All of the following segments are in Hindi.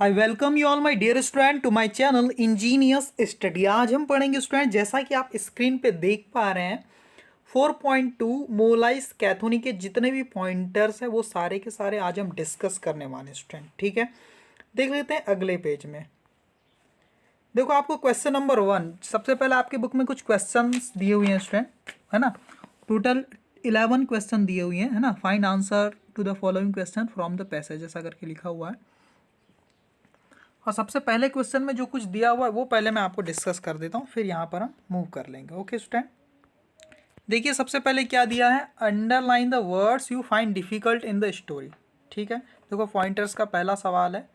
I welcome you all my dear student to my channel ingenious study. आज हम पढ़ेंगे स्टूडेंट, जैसा कि आप स्क्रीन पे देख पा रहे हैं 4.2 मोलाइस कैथोनी के जितने भी पॉइंटर्स हैं वो सारे के सारे आज हम डिस्कस करने वाले हैं स्टूडेंट। ठीक है, देख लेते हैं अगले पेज में। देखो आपको क्वेश्चन नंबर 1 सबसे पहले आपके बुक में कुछ क्वेश्चन दिए हुए हैं स्टूडेंट, है ना। टोटल 11 क्वेश्चन दिए हुए हैं, है ना। Find answer to the following question from the passage ऐसा करके लिखा हुआ है। और सबसे पहले क्वेश्चन में जो कुछ दिया हुआ है वो पहले मैं आपको डिस्कस कर देता हूँ, फिर यहाँ पर हम मूव कर लेंगे। ओके स्टूडेंट, देखिए सबसे पहले क्या दिया है, underline the words you find difficult in the story. ठीक है, देखो पॉइंटर्स का पहला सवाल है,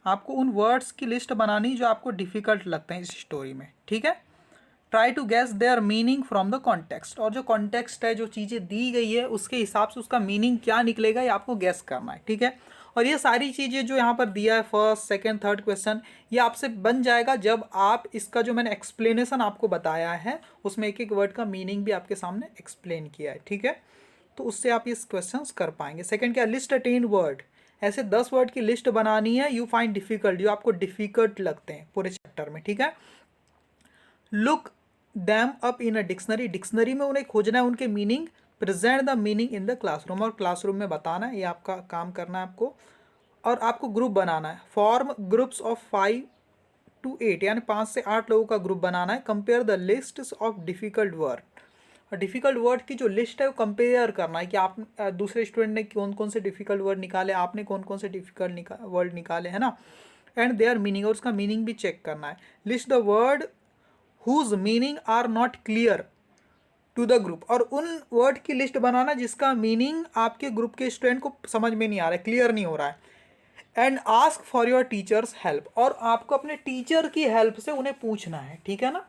आपको उन वर्ड्स की लिस्ट बनानी जो आपको डिफिकल्ट लगते हैं इस स्टोरी में। ठीक है, try to guess their meaning from the context, और जो कॉन्टेक्स्ट है, जो चीज़ें दी गई है उसके हिसाब से उसका मीनिंग क्या निकलेगा ये आपको गेस करना है। ठीक है, और ये सारी चीज़ें जो यहाँ पर दिया है फर्स्ट सेकंड थर्ड क्वेश्चन, ये आपसे बन जाएगा जब आप इसका जो मैंने एक्सप्लेनेशन आपको बताया है उसमें एक एक वर्ड का मीनिंग भी आपके सामने एक्सप्लेन किया है। ठीक है, तो उससे आप इस क्वेश्चन कर पाएंगे। सेकंड क्या, लिस्ट 10 वर्ड, ऐसे 10 वर्ड की लिस्ट बनानी है यू फाइंड डिफिकल्ट, जो आपको डिफिकल्ट लगते हैं पूरे चैप्टर में। ठीक है, look them up in a dictionary, dictionary में उन्हें खोजना है उनके meaning, present the meaning in the classroom, और क्लासरूम में बताना है, ये आपका काम करना है आपको। और आपको ग्रुप बनाना है, फॉर्म ग्रुप्स ऑफ 5 to 8, यानी 5 से 8 लोगों का ग्रुप बनाना है। Compare the list of difficult word, और डिफिकल्ट वर्ड की जो लिस्ट है वो कंपेयर करना है कि आप दूसरे स्टूडेंट ने कौन कौन से डिफिकल्ट वर्ड निकाले, आपने कौन कौन से डिफिकल्ट वर्ड निकाले, है ना। एंड देयर मीनिंग, और उसका मीनिंग भी चेक करना है। List the word whose meaning are not clear to the group, और उन वर्ड की लिस्ट बनाना जिसका मीनिंग आपके ग्रुप के स्टूडेंट को समझ में नहीं आ रहा है, क्लियर नहीं हो रहा है। And ask for your teachers help, और आपको अपने टीचर की हेल्प से उन्हें पूछना है। ठीक है ना।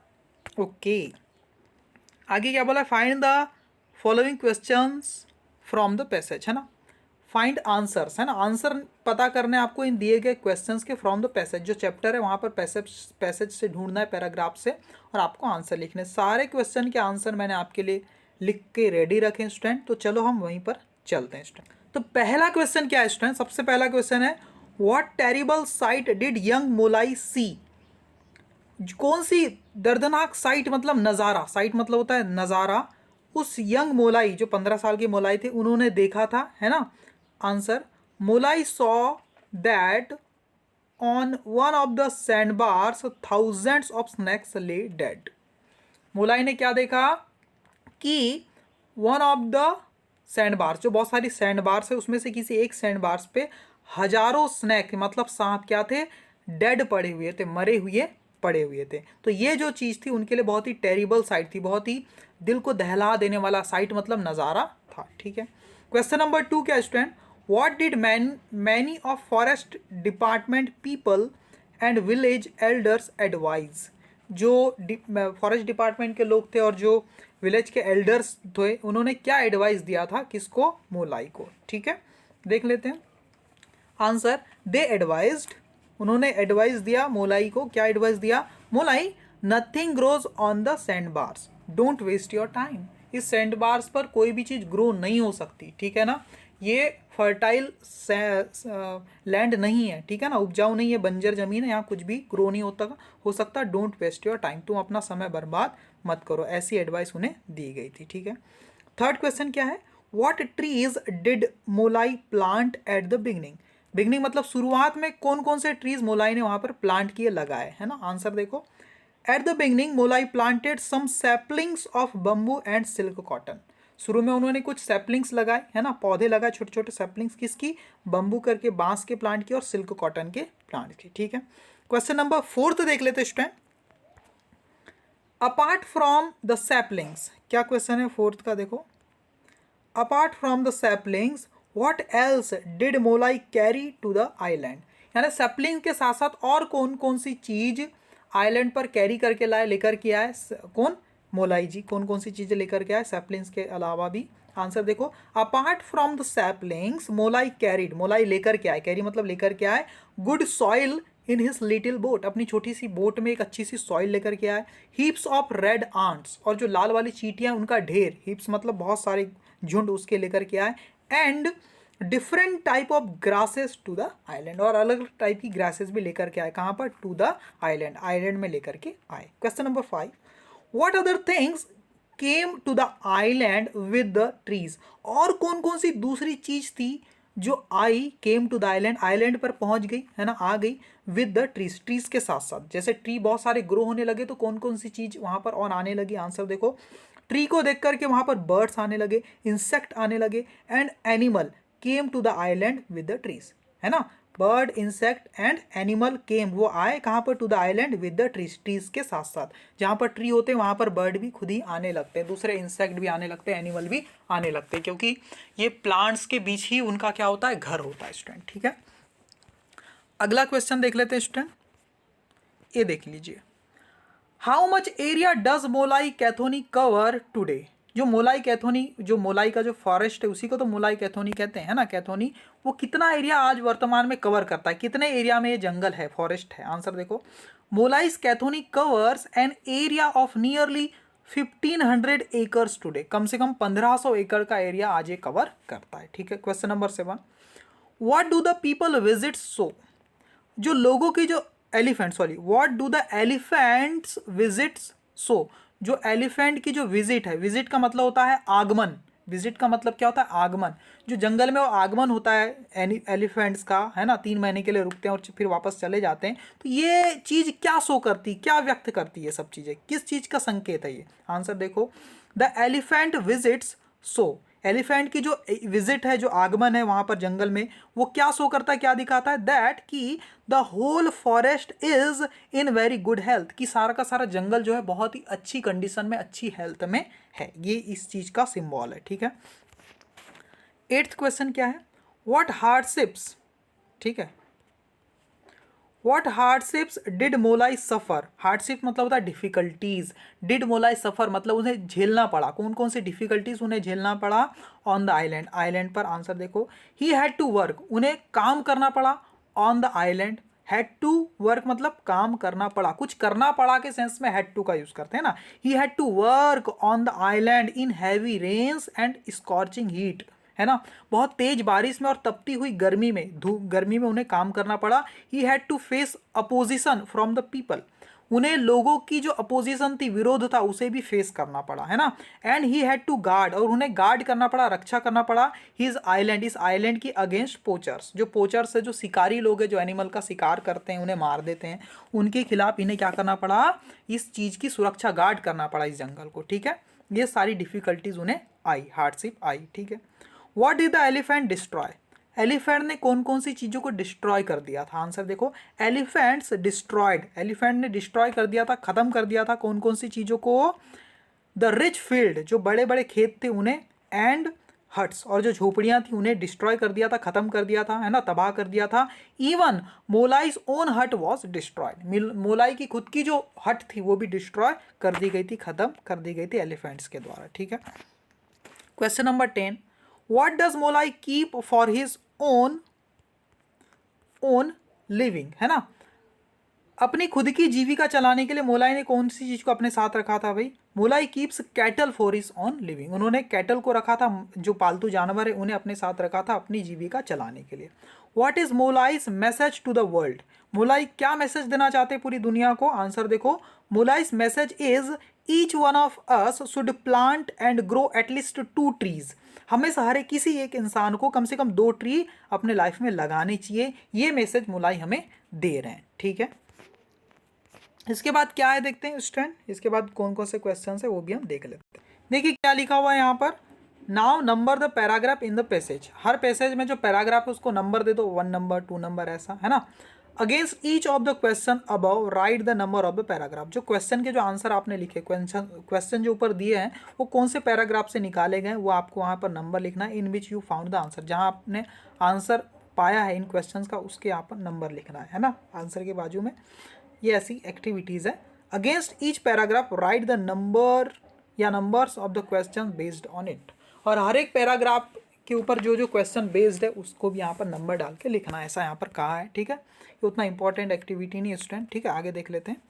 ओके, आगे क्या बोला, find the following questions from the passage, है ना। फाइंड आंसर्स, है ना, आंसर पता करने आपको इन दिए गए क्वेश्चंस के फ्रॉम द पैसेज, जो चैप्टर है वहाँ पर पैसेज से ढूंढना है, पैराग्राफ से, और आपको आंसर लिखने। सारे क्वेश्चन के आंसर मैंने आपके लिए लिख के रेडी रखे हैं स्टूडेंट, तो चलो हम वहीं पर चलते हैं स्टूडेंट। तो पहला क्वेश्चन क्या है स्टूडेंट, सबसे पहला क्वेश्चन है, what terrible sight did young Molai see, कौन सी दर्दनाक साइट, मतलब नज़ारा, साइट मतलब होता है नज़ारा, उस यंग मोलाई जो 15 साल की मोलाई थे उन्होंने देखा था, है ना। Answer, Molai saw that on one of the sand bars thousands of snakes lay dead, Molai ने क्या देखा कि one of the sand bars, जो बहुत सारी सैंड बार्स है उसमें से किसी एक सैंड बार्स पे हजारों स्नैक मतलब सांप क्या थे, डेड पड़े हुए थे, मरे हुए पड़े हुए थे। तो ये जो चीज़ थी उनके लिए बहुत ही टेरिबल साइट थी, बहुत ही दिल को दहला देने वाला साइट मतलब नज़ारा था। ठीक है, क्वेश्चन नंबर 2 क्या student, what did many of forest department people and village elders advise, जो फॉरेस्ट डिपार्टमेंट के लोग थे और जो विलेज के एल्डर्स थे उन्होंने क्या एडवाइस दिया था किसको, मोलाई को। ठीक है, देख लेते हैं आंसर, दे एडवाइज्ड, उन्होंने एडवाइस दिया मोलाई को, क्या एडवाइस दिया, Molai nothing grows on the sand bars, don't waste your time, इस सैंड बार्स पर कोई भी चीज़ ग्रो नहीं हो सकती। ठीक है ना, ये फर्टाइल लैंड नहीं है, ठीक है ना, उपजाऊ नहीं है, बंजर जमीन है, यहाँ कुछ भी ग्रो नहीं हो सकता। डोंट वेस्ट योर टाइम, तुम अपना समय बर्बाद मत करो, ऐसी एडवाइस उन्हें दी गई थी। ठीक है, थर्ड क्वेश्चन क्या है, what trees did Molai plant at the beginning, beginning मतलब शुरुआत में कौन कौन से ट्रीज मोलाई ने वहां पर प्लांट किए, लगाए, है ना। आंसर देखो, at the beginning Molai planted some saplings of bamboo and silk cotton, शुरू में उन्होंने कुछ सैपलिंग्स लगाए, है ना, पौधे लगाए, छोटे छोटे सैपलिंग्स, किसकी, बम्बू करके बांस के प्लांट की और सिल्क कॉटन के प्लांट की। ठीक है, क्वेश्चन नंबर 4 देख लेते student, apart from the saplings, क्या क्वेश्चन है 4 का, देखो, apart from the saplings what else did Molai carry to the island, यानी सैपलिंग के साथ साथ और कौन कौन सी चीज आइलैंड पर कैरी करके लाए, लेकर के आए, कौन, मोलाई जी कौन कौन सी चीजें लेकर के आए सैपलिंग्स के अलावा भी। आंसर देखो, apart from the saplings Molai carried, Molai लेकर के आए, कैरी मतलब लेकर के आए, good soil in his little boat, अपनी छोटी सी बोट में एक अच्छी सी सॉइल लेकर के आए, हीप्स ऑफ रेड आंट्स, और जो लाल वाली चींटियां उनका ढेर, हीप्स मतलब बहुत सारे झुंड, उसके लेकर के आए, and different type of grasses to the island, और अलग टाइप की ग्रासेस भी लेकर के आए कहाँ पर, टू द आइलैंड, आइलैंड में लेकर के आए। Question number 5, what other things came to the island with the trees, और कौन कौन सी दूसरी चीज थी जो आई, came to the island, island पर पहुंच गई है ना, आ गई, विद द ट्रीज, ट्रीज के साथ साथ, जैसे ट्री बहुत सारे ग्रो होने लगे तो कौन कौन सी चीज वहां पर और आने लगी, आंसर देखो, ट्री को देख करके वहां पर बर्ड्स आने लगे, इंसेक्ट आने लगे, and animal came to the island with the trees, है ना, bird, insect and animal came, वो आए कहाँ पर, to the island with the trees, trees के साथ साथ, जहाँ पर ट्री होते हैं वहाँ पर बर्ड भी खुद ही आने लगते हैं, दूसरे इंसेक्ट भी आने लगते हैं, एनिमल भी आने लगते हैं, क्योंकि ये प्लांट्स के बीच ही उनका क्या होता है, घर होता है स्टूडेंट, ठीक है। अगला क्वेश्चन देख लेते हैं स्टूडेंट, ये देख लीजिए, how much area does Molai Kathoni cover today, जो मोलाई कैथोनी, जो मोलाई का जो फॉरेस्ट है उसी को तो मोलाई कैथोनी कहते हैं, है ना, कैथोनी, वो कितना एरिया आज वर्तमान में कवर करता है, कितने एरिया में ये जंगल है, फॉरेस्ट है, आंसर देखो, Molai's Kathoni covers an area of nearly 1500 acres today, कम से कम 1500 एकड़ का एरिया आज ये कवर करता है, ठीक है। Question number 7, what do the people visit so, जो लोगों की जो elephant, sorry, what do the elephants visits so, जो एलिफेंट की जो विजिट है, विजिट का मतलब होता है आगमन, विजिट का मतलब क्या होता है, आगमन, जो जंगल में वो आगमन होता है एलिफेंट्स का, है ना, 3 महीने के लिए रुकते हैं और फिर वापस चले जाते हैं, तो ये चीज क्या शो करती, क्या व्यक्त करती है, सब चीजें किस चीज का संकेत है ये, आंसर देखो, the elephant visits so, elephant की जो विजिट है, जो आगमन है वहां पर जंगल में, वो क्या शो करता है, क्या दिखाता है, दैट कि the whole forest is in very good health, कि सारा का सारा जंगल जो है बहुत ही अच्छी कंडीशन में, अच्छी हेल्थ में है, ये इस चीज का सिंबल है, ठीक है। 8th क्वेश्चन क्या है, व्हाट हार्डशिप्स, ठीक है, what hardships did Molai suffer, hardship मतलब होता है डिफिकल्टीज, डिड मोलाई सफ़र मतलब उन्हें झेलना पड़ा, कौन कौन सी डिफिकल्टीज उन्हें झेलना पड़ा ऑन द आइलैंड, आइलैंड पर, आंसर देखो, ही हैड टू वर्क, उन्हें काम करना पड़ा on the island, had to work मतलब काम करना पड़ा, कुछ करना पड़ा के सेंस में हैड टू का यूज करते हैं ना, he had to work on the island in heavy rains and scorching heat, है ना, बहुत तेज बारिश में और तपती हुई गर्मी में, धूप गर्मी में उन्हें काम करना पड़ा, he had to face opposition from the people, उन्हें लोगों की जो अपोजिशन थी, विरोध था, उसे भी फेस करना पड़ा, है ना, and he had to guard, और उन्हें गार्ड करना पड़ा, रक्षा करना पड़ा, हिज आइलैंड, इस आइलैंड की अगेंस्ट पोचर्स, जो पोचर्स है, जो शिकारी लोग हैं, जो एनिमल का शिकार करते हैं, उन्हें मार देते हैं, उनके खिलाफ इन्हें क्या करना पड़ा, इस चीज़ की सुरक्षा, गार्ड करना पड़ा इस जंगल को, ठीक है। ये सारी डिफिकल्टीज उन्हें आई, हार्डशिप आई, ठीक है। What did the elephant destroy, elephant ने कौन कौन सी चीज़ों को डिस्ट्रॉय कर दिया था, आंसर देखो, एलिफेंट्स डिस्ट्रॉयड, एलिफेंट ने डिस्ट्रॉय कर दिया था, खत्म कर दिया था कौन कौन सी चीज़ों को, द रिच फील्ड, जो बड़े बड़े खेत थे उन्हें, एंड हट्स, और जो झोपड़ियां थी उन्हें डिस्ट्रॉय कर दिया था, खत्म कर दिया था, है ना, तबाह कर दिया था, इवन मोलाइज ओन हट वॉज डिस्ट्रॉयड, मोलाई की खुद की जो हट थी वो भी डिस्ट्रॉय कर दी गई थी, खत्म कर दी गई थी एलिफेंट्स के द्वारा, ठीक है। Question number 10, what does Molai keep for his own living, है ना, अपनी खुद की जीविका चलाने के लिए मोलाई ने कौन सी चीज को अपने साथ रखा था भाई, Molai keeps cattle for his own living, उन्होंने कैटल को रखा था, जो पालतू जानवर है उन्हें अपने साथ रखा था अपनी जीविका चलाने के लिए। What is Molai's message to the world, Molai क्या मैसेज देना चाहते हैं पूरी दुनिया को, आंसर देखो, Molai's message is each one of us should plant and grow at least 2 trees, हमें हर किसी एक इंसान को कम से कम 2 ट्री अपने लाइफ में लगाने चाहिए, ये मैसेज मोलाई हमें दे रहे हैं, ठीक है। इसके बाद क्या है देखते हैं स्टूडेंट, इसके बाद कौन कौन से क्वेश्चन है वो भी हम देख लेते हैं। देखिए क्या लिखा हुआ है यहाँ पर, now number the paragraph in the passage, her passage में जो पैराग्राफ है उसको नंबर दे दो, 1 नंबर 2 नंबर ऐसा, है ना। Against each of the question above right the number of the paragraph, जो क्वेश्चन के जो आंसर आपने लिखे, क्वेश्चन जो ऊपर दिए हैं वो कौन से पैराग्राफ से निकाले गए वो आपको वहाँ पर नंबर लिखना है, in which you found the answer, जहाँ आपने आंसर पाया है इन क्वेश्चन का उसके यहाँ पर नंबर लिखना है ना, आंसर के बाजू में, ये ऐसी एक्टिविटीज़ है। Against each paragraph write the number या numbers of the question based on it, और हर एक पैराग्राफ के ऊपर जो जो क्वेश्चन बेस्ड है उसको भी यहाँ पर नंबर डाल के लिखना है, ऐसा यहाँ पर कहा है, ठीक है। ये उतना इंपॉर्टेंट एक्टिविटी नहीं है स्टूडेंट, ठीक है। आगे देख लेते हैं।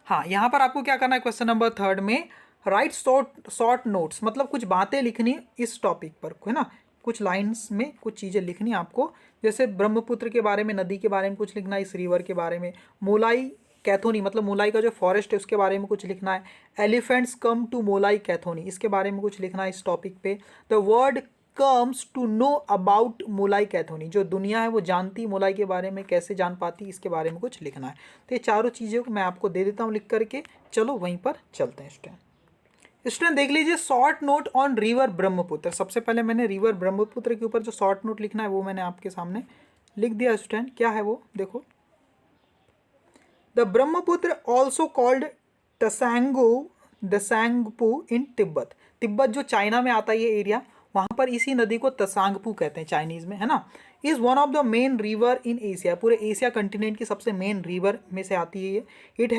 हाँ, यहाँ पर आपको क्या करना है, क्वेश्चन नंबर 3 में राइट शॉर्ट नोट्स, मतलब कुछ बातें लिखनी इस टॉपिक पर, है ना, कुछ लाइंस में कुछ चीज़ें लिखनी है आपको, जैसे ब्रह्मपुत्र के बारे में, नदी के बारे में कुछ लिखना है, इस रिवर के बारे में, मोलाई कैथोनी मतलब मोलाई का जो फॉरेस्ट है उसके बारे में कुछ लिखना है, elephants come to Molai Kathoni इसके बारे में कुछ लिखना है इस टॉपिक पे, the world comes to know about Molai Kathoni, जो दुनिया है वो जानती मोलाई के बारे में, कैसे जान पाती इसके बारे में कुछ लिखना है। तो ये चारों चीज़ें को मैं आपको दे देता हूँ लिख करके, चलो वहीं पर चलते हैं स्टूडेंट। देख लीजिए short note on river Brahmaputra. सबसे पहले मैंने रिवर ब्रह्मपुत्र के ऊपर जो शॉर्ट नोट लिखना है वो मैंने आपके सामने लिख दिया स्टूडेंट। क्या है वो देखो, द ब्रह्मपुत्र ऑल्सो कॉल्ड तसांगपू इन तिब्बत। तिब्बत जो चाइना में आता है ये एरिया, वहाँ पर इसी नदी को तसांगपू कहते हैं चाइनीज़ में, है ना। Is one of the main river in Asia, पूरे एशिया कंटिनेंट की सबसे मेन रिवर में से आती है ये। It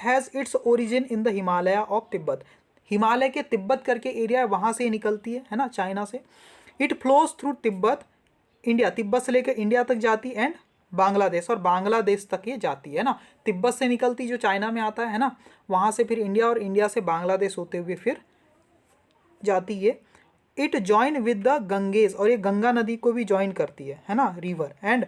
has its origin in the Himalaya of Tibet, Himalaya के तिब्बत करके एरिया है वहाँ से निकलती है ना, चाइना से। It flows through Tibet India, Tibet से लेकर इंडिया तक जाती एंड बांग्लादेश, और बांग्लादेश तक ये जाती है ना। तिब्बत से निकलती जो चाइना में आता है ना, वहाँ से फिर इंडिया, और इंडिया से बांग्लादेश होते हुए फिर जाती है। It join with the Ganges, और ये गंगा नदी को भी जॉइन करती है ना river, and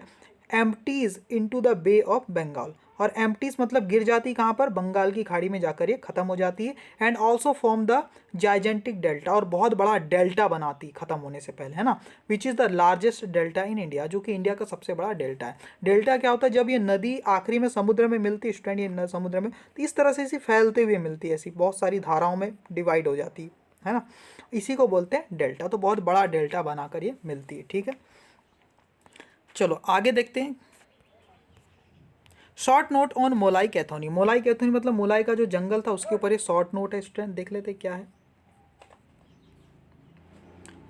empties into the bay of Bengal, और एम्प्टीज मतलब गिर जाती कहाँ पर, बंगाल की खाड़ी में जाकर ये खत्म हो जाती है। And also form the gigantic delta, और बहुत बड़ा डेल्टा बनाती खत्म होने से पहले, है ना। Which is the largest delta in India, जो कि इंडिया का सबसे बड़ा डेल्टा है। डेल्टा क्या होता है, जब ये नदी आखिरी में समुद्र में मिलती है स्टूडेंट, ये समुद्र में तो इस तरह से इसी फैलते हुए मिलती है, ऐसी बहुत सारी धाराओं में डिवाइड हो जाती है ना, इसी को बोलते हैं डेल्टा। तो बहुत बड़ा डेल्टा बनाकर ये मिलती है, ठीक है। चलो आगे देखते हैं। Short note on Molai Kathoni. Molai Kathoni मतलब मोलाई का जो जंगल था उसके ऊपर ये शॉर्ट नोट है स्टूडेंट, देख लेते क्या है।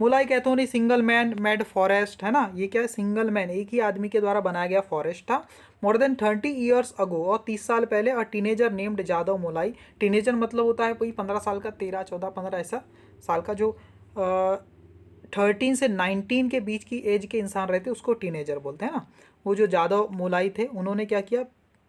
मोलाई कैथोनी सिंगल मैन मेड फॉरेस्ट, है ना। ये क्या है, सिंगल मैन, एक ही आदमी के द्वारा बनाया गया फॉरेस्ट था। मोर देन 30 ईयर्स अगो, और 30 साल पहले, a teenager named Jadav Molai. Teenager मतलब होता है वही 15 साल का, 13 14 15 ऐसा साल का, जो 13 से 19 के बीच की एज के इंसान रहते उसको टीनेजर बोलते हैं ना। वो जो जादव मोलाई थे उन्होंने क्या किया,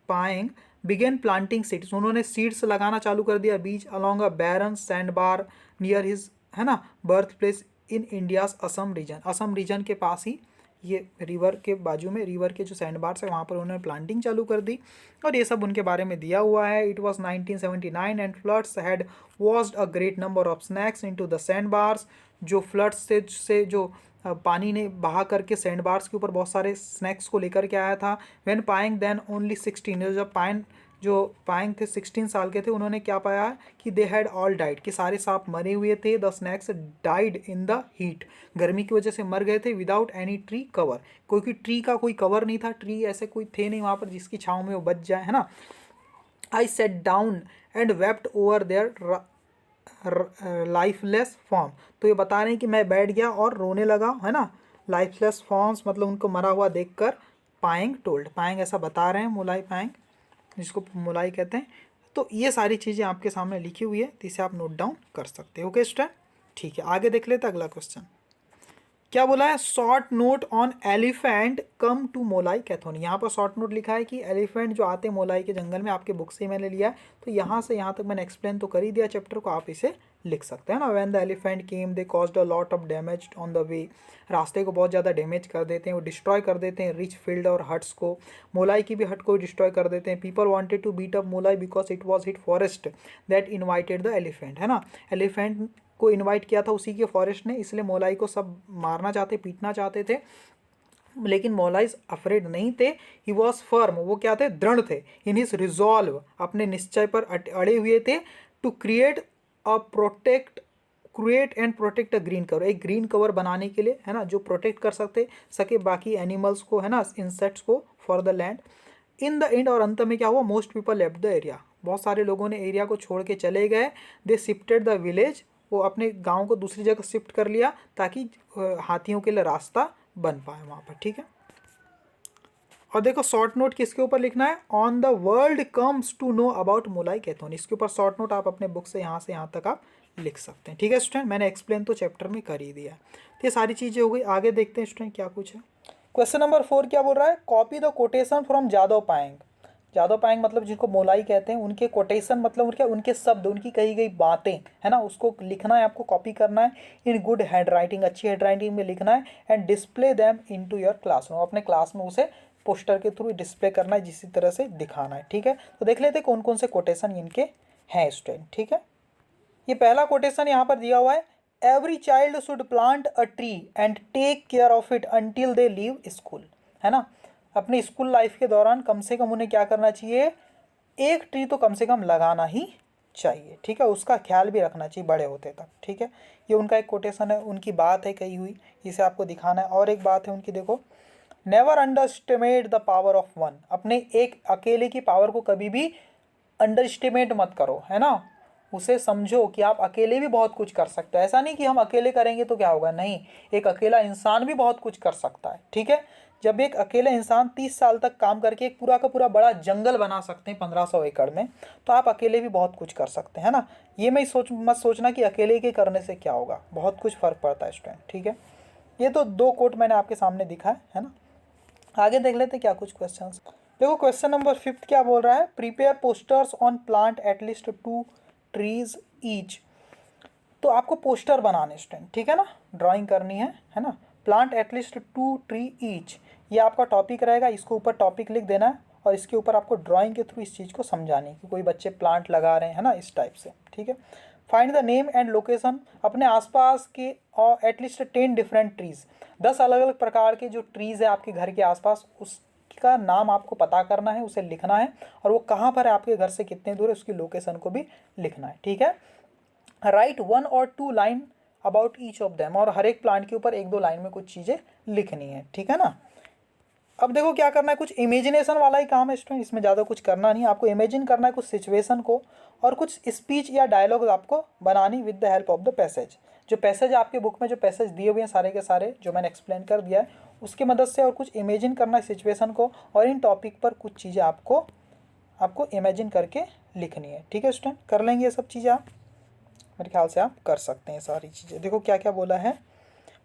पाएंग बिगेन प्लांटिंग सीड्स, उन्होंने सीड्स लगाना चालू कर दिया, बीज along a barren sand bar near his, है ना, birth place in India's Assam region. Assam region के पास ही ये रिवर के बाजू में, रिवर के जो सैंड बार्स है वहाँ पर उन्होंने प्लांटिंग चालू कर दी, और ये सब उनके बारे में दिया हुआ है। It was 1979 and floods had washed a great number of snacks into the sand bars, जो फ्लड्स से जो पानी ने बहा करके सैंड बार्स के ऊपर बहुत सारे स्नैक्स को लेकर के आया था। व्हेन पाएंग देन ओनली 16, जब पाएंग थे 16 साल के थे, उन्होंने क्या पाया कि दे हैड ऑल डाइड, कि सारे सांप मरे हुए थे। The snacks died in the heat, गर्मी की वजह से मर गए थे। विदाउट एनी ट्री कवर, क्योंकि ट्री का कोई कवर नहीं था, ट्री ऐसे कोई थे नहीं वहाँ पर जिसकी छाँव में वो बच जाए, है ना। I sat down and wept over their lifeless form, तो ये बता रहे हैं कि मैं बैठ गया और रोने लगा, है ना। लाइफलेस फॉर्म्स मतलब उनको मरा हुआ देखकर। पाएंग टोल्ड, पाएंग ऐसा बता रहे हैं, मोलाई पाएंग जिसको मोलाई कहते हैं। तो ये सारी चीज़ें आपके सामने लिखी हुई है, तो इसे आप नोट डाउन कर सकते हो। ओके स्टूडेंट, ठीक है, आगे देख लेते हैं अगला क्वेश्चन। क्या बोला है, short note on elephant come to Molai Kathoni. यहाँ पर शॉर्ट नोट लिखा है कि एलिफेंट जो आते हैं मोलाई के जंगल में, आपके बुक से ही मैंने लिया है, तो यहाँ से यहाँ तक मैंने एक्सप्लेन तो कर ही दिया चैप्टर को, आप इसे लिख सकते हैं ना। When the elephant came they caused a lot of damage on the way, रास्ते को बहुत ज़्यादा डैमेज कर देते हैं, वो डिस्ट्रॉय कर देते हैं रिच फील्ड और हट्स को, मोलाई की भी हट को डिस्ट्रॉय कर देते हैं। People wanted to beat up Molai because it was hit forest that invited the elephant, है ना। एलिफेंट को इनवाइट किया था उसी के फॉरेस्ट ने, इसलिए मोलाई को सब मारना चाहते, पीटना चाहते थे, लेकिन मोलाइज अफ्रेड नहीं थे। ही वॉज फर्म, वो क्या थे, दृढ़ थे। इन हिज रिजॉल्व, अपने निश्चय पर अड़े हुए थे। To create and protect a green cover, एक ग्रीन कवर बनाने के लिए, है ना, जो प्रोटेक्ट कर सके बाकी एनिमल्स को, है ना, इंसेक्ट्स को, for the land. In the end, और अंत में क्या हुआ, most people left the area, बहुत सारे लोगों ने एरिया को छोड़ के चले गए। दे शिफ्टेड द विलेज, वो अपने गांव को दूसरी जगह शिफ्ट कर लिया ताकि हाथियों के लिए रास्ता बन पाए वहाँ पर, ठीक है। और देखो शॉर्ट नोट किसके ऊपर लिखना है, on the world comes to know about Molai Kathoni, इसके ऊपर शॉर्ट नोट आप अपने बुक से यहाँ तक आप लिख सकते हैं, ठीक है स्टूडेंट। मैंने एक्सप्लेन तो चैप्टर में कर ही दिया है। तो ये सारी चीज़ें हो गई, आगे देखते हैं स्टूडेंट क्या कुछ है। क्वेश्चन नंबर 4 क्या बोल रहा है, copy the quotation from Jadav Payeng. Jadav Payeng मतलब जिनको मोलाई कहते हैं, उनके कोटेशन मतलब उनके शब्द, उनकी कही गई बातें, है ना, उसको लिखना है, आपको कॉपी करना है इन गुड हैंड राइटिंग, अच्छी हैंड राइटिंग में लिखना है, and display them into your classroom, अपने क्लास में उसे पोस्टर के थ्रू डिस्प्ले करना है, जिस तरह से दिखाना है। ठीक है, तो देख लेते हैं कौन कौन से कोटेशन इनके हैं स्टूडेंट। ठीक है, ये पहला कोटेशन यहाँ पर दिया हुआ है, every child should plant a tree and take care of it until they leave school, है ना, अपनी स्कूल लाइफ के दौरान कम से कम उन्हें क्या करना चाहिए, एक ट्री तो कम से कम लगाना ही चाहिए। ठीक है, उसका ख्याल भी रखना चाहिए बड़े होते तक। ठीक है, ये उनका एक कोटेशन है, उनकी बात है कही हुई, इसे आपको दिखाना है। और एक बात है उनकी, देखो, never under estimate the power of one, अपने एक अकेले की पावर को कभी भी अंडर एस्टिमेट मत करो, है ना, उसे समझो कि आप अकेले भी बहुत कुछ कर सकते हो। ऐसा नहीं कि हम अकेले करेंगे तो क्या होगा, नहीं, एक अकेला इंसान भी बहुत कुछ कर सकता है। ठीक है, जब एक अकेला इंसान 30 साल तक काम करके एक पूरा का पूरा बड़ा जंगल बना सकते हैं 1500 एकड़ में, तो आप अकेले भी बहुत कुछ कर सकते हैं ना। ये मत सोचना कि अकेले के करने से क्या होगा, बहुत कुछ फ़र्क पड़ता है स्टूडेंट। ठीक है, ये तो 2 कोट मैंने आपके सामने दिखा है ना। आगे देख लेते हैं क्या कुछ क्वेश्चंस। देखो क्वेश्चन नंबर 5 क्या बोल रहा है, prepare posters on plant at least 2 trees each, तो आपको पोस्टर बनाने स्टूडेंट, ठीक है ना, ड्राइंग करनी है ना, प्लांट एटलीस्ट 2 ट्री ईच, ये आपका टॉपिक रहेगा, इसको ऊपर टॉपिक लिख देना है और इसके ऊपर आपको ड्राइंग के थ्रू इस चीज़ को समझानी है कि कोई बच्चे प्लांट लगा रहे हैं, है ना, इस टाइप से। ठीक है, find the name and location, अपने आसपास के और एटलीस्ट 10 डिफरेंट ट्रीज़, 10 अलग अलग प्रकार के जो ट्रीज़ है आपके घर के आसपास, उसका नाम आपको पता करना है, उसे लिखना है, और वो कहाँ पर है, आपके घर से कितने दूर है, उसकी लोकेशन को भी लिखना है। ठीक है, राइट 1 और 2 line about each of them, और हर एक प्लांट के ऊपर 1-2 लाइन में कुछ चीज़ें लिखनी है। ठीक है ना, अब देखो क्या करना है, कुछ इमेजिनेशन वाला ही काम है स्टूडेंट, इसमें ज़्यादा कुछ करना नहीं, आपको इमेजिन करना है कुछ सिचुएशन को, और कुछ स्पीच या डायलॉग आपको बनानी with the help of the passage. जो पैसेज आपके बुक में जो पैसेज दिए हुए हैं सारे के सारे जो मैंने एक्सप्लेन कर दिया है, उसकी मदद से और कुछ इमेजिन करना है सिचुएशन को, और इन टॉपिक पर कुछ चीज़ें आपको इमेजिन करके लिखनी है। ठीक है स्टूडेंट, कर लेंगे ये सब चीज़ें आप, मेरे ख्याल से आप कर सकते हैं सारी चीज़ें। देखो क्या क्या बोला है,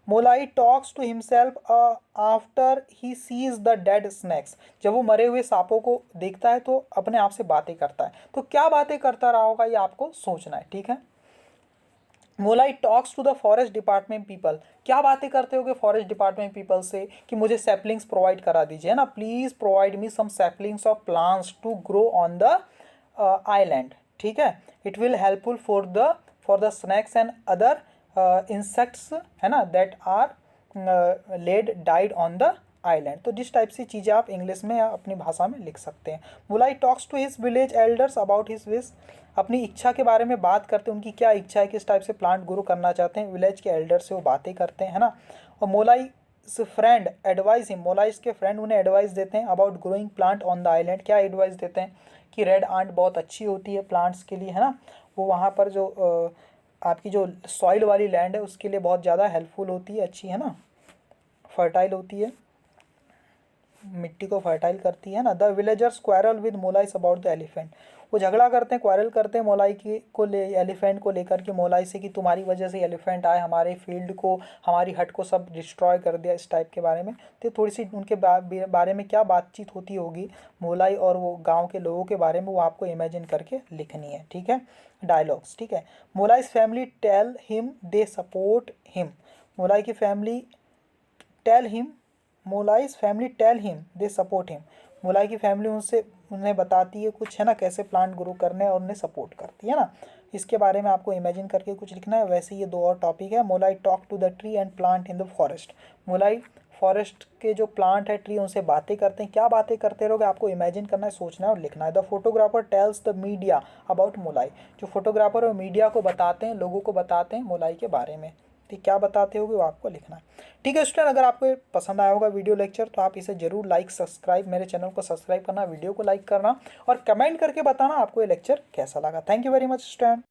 Molai talks to himself after he sees the dead snakes, जब वो मरे हुए सांपों को देखता है तो अपने आप से बातें करता है, तो क्या बातें करता रहा होगा ये आपको सोचना है। ठीक है, Molai talks to the forest department people, क्या बातें करते होगे फॉरेस्ट डिपार्टमेंट पीपल से कि मुझे सैपलिंग्स प्रोवाइड करा दीजिए, है ना, please provide me some saplings of plants to grow on the island. ठीक है, it will helpful for the snakes and other insects, है ना, that are laid died on the island. तो जिस टाइप से चीज़ें आप इंग्लिश में या अपनी भाषा में लिख सकते हैं। Molai talks to his village elders about his wish, अपनी इच्छा के बारे में बात करते हैं, उनकी क्या इच्छा है, किस टाइप से प्लांट ग्रो करना चाहते हैं, विलेज के एल्डर से वो बातें करते हैं, है ना। और मोलाई फ्रेंड एडवाइस हिम, मोलाई के फ्रेंड उन्हें एडवाइस देते हैं about growing plant on the island, क्या एडवाइस देते हैं कि रेड आंट बहुत अच्छी होती है प्लांट्स के लिए, है ना, वो वहाँ पर जो आपकी जो सॉइल वाली लैंड है उसके लिए बहुत ज़्यादा हेल्पफुल होती है, अच्छी, है ना, फर्टाइल होती है, मिट्टी को फर्टाइल करती है ना। The villagers quarrel with Molai's about the elephant, वो झगड़ा करते हैं, क्वारल करते हैं मोलाई की को ले एलिफेंट को लेकर के, मोलाई से कि तुम्हारी वजह से एलिफेंट आए हमारे फील्ड को, हमारी हट को सब डिस्ट्रॉय कर दिया, इस टाइप के बारे में। तो थोड़ी सी उनके बारे में क्या बातचीत होती होगी मोलाई और वो गाँव के लोगों के बारे में, वो आपको इमेजिन करके लिखनी है। ठीक है, डायलॉग्स। ठीक है, Molai's family tell him they support him, Molai की family tell him, Molai's family tell him they support him, Molai की फैमिली उन्हें बताती है कुछ, है ना, कैसे प्लांट ग्रो करने और उन्हें सपोर्ट करती है ना, इसके बारे में आपको इमेजिन करके कुछ लिखना है। वैसे ये 2 और टॉपिक है, Molai talk to the tree and plant in the forest, Molai forest के जो प्लांट है ट्री उनसे बातें करते हैं, क्या बातें करते रहोगे आपको इमेजिन करना है, सोचना है और लिखना है। The photographer tells the media about Molai, जो फोटोग्राफर और मीडिया को बताते हैं, लोगों को बताते हैं मोलाई के बारे में, तो क्या बताते होगे वो आपको लिखना है। ठीक है स्टूडेंट, अगर आपको पसंद आया होगा वीडियो लेक्चर तो आप इसे जरूर लाइक सब्सक्राइब, मेरे चैनल को सब्सक्राइब करना, वीडियो को लाइक करना और कमेंट करके बताना आपको ये लेक्चर कैसा लगा। Thank you very much student.